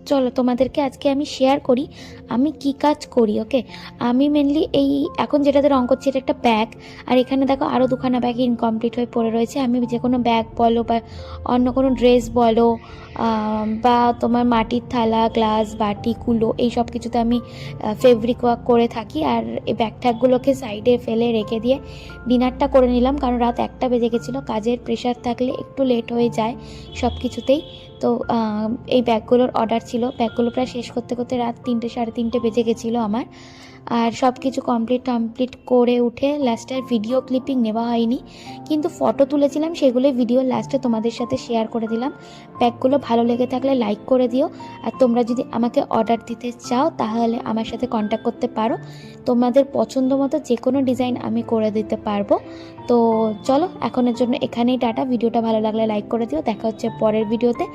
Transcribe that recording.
চলো তোমাদেরকে আজকে আমি শেয়ার করি আমি কি কাজ করি। ওকে, আমি মেনলি এই এখন যেটাতে রং করছি এটা একটা ব্যাগ, আর এখানে দেখো আরও দুখানা ব্যাগ ইনকমপ্লিট হয়ে পড়ে রয়েছে। আমি যে কোনো ব্যাগ বলো বা অন্য কোনো ড্রেস বলো বা তোমার মাটির থালা, গ্লাস, বাটি, কুলো, এই সব কিছুতে আমি ফেব্রিক ওয়ার্ক করে থাকি। আর এই ব্যাগ ট্যাগগুলোকে সাইডে ফেলে রেখে দিয়ে ডিনারটা করে নিলাম, কারণ রাত 1টা বেজে গেছিলো। কাজের প্রেশার থাকলে একটু লেট হয়ে যায় সব কিছুতেই। তো এই ব্যাগগুলোর অর্ডার ছিল, ব্যাগগুলো প্রায় শেষ করতে করতে রাত 3টে সাড়ে 3টে বেজে গেছিলো আমার। আর সব কিছু কমপ্লিট করে উঠে লাস্টের ভিডিও ক্লিপিং নেওয়া হয়নি, কিন্তু ফটো তুলেছিলাম, সেগুলো ভিডিও লাস্টে তোমাদের সাথে শেয়ার করে দিলাম। ব্যাগগুলো ভালো লেগে থাকলে লাইক করে দিও। আর তোমরা যদি আমাকে অর্ডার দিতে চাও তাহলে আমার সাথে কন্ট্যাক্ট করতে পারো, তোমাদের পছন্দ মতো যে কোনো ডিজাইন আমি করে দিতে পারবো। তো চলো এখনের জন্য এখানেই টাটা। ভিডিওটা ভালো লাগলে লাইক করে দিও, দেখা হচ্ছে পরের ভিডিওতে।